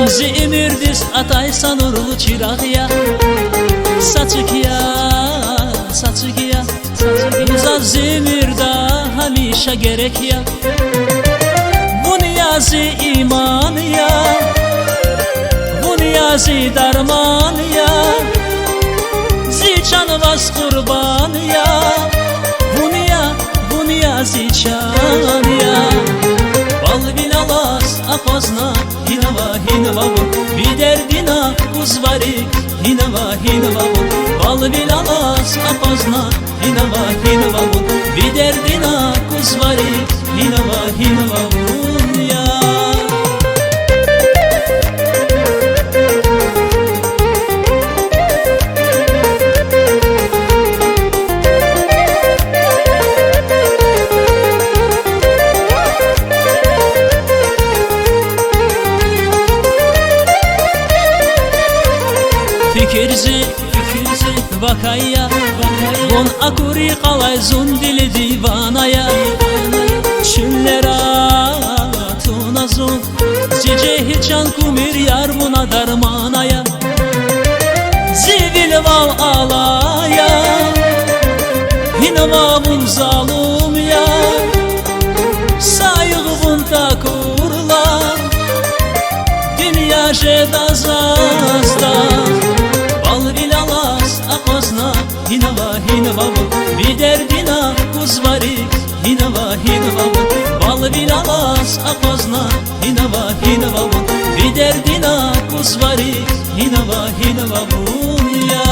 Zimirdis ataysan urulu çırak ya. Saçık ya, saçık ya, saçık ya. Zimirda hamisha gerek ya. Bu niyazi iman ya, bu niyazi darman ya. Ziçan vas kurban ya, bu niyazi çan ya. Bal bilalas apazna hinava hinava bir derdina kuzvari hinava hinava bal bilalas apazna hinava hinava bir derdina kuzvari hinava hinava ya. Fikirzi vakaya Gon akuri qalay zun dili divanaya Çüllera tuna zun Cice hiçan kumir yar buna darmanaya Zivil vav alaya Hinavavun zalum ya Sayıgvun takurla Dünya jedazazda Hinava hinava bir derdina kuzvari hinava hinava bal bilalas apazna hinava hinava bir derdina kuzvari hinava hinava ya.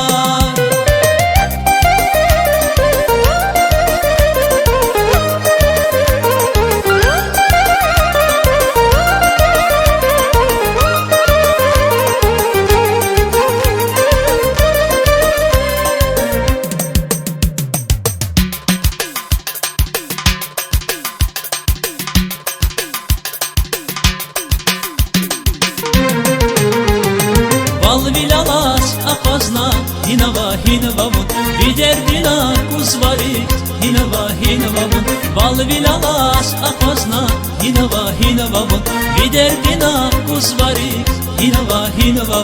Bal bilalas apazna hinava hinava bir derdina kuzvari hinava hinava bal bilalas apazna hinava hinava bir derdina kuzvari hinava hinava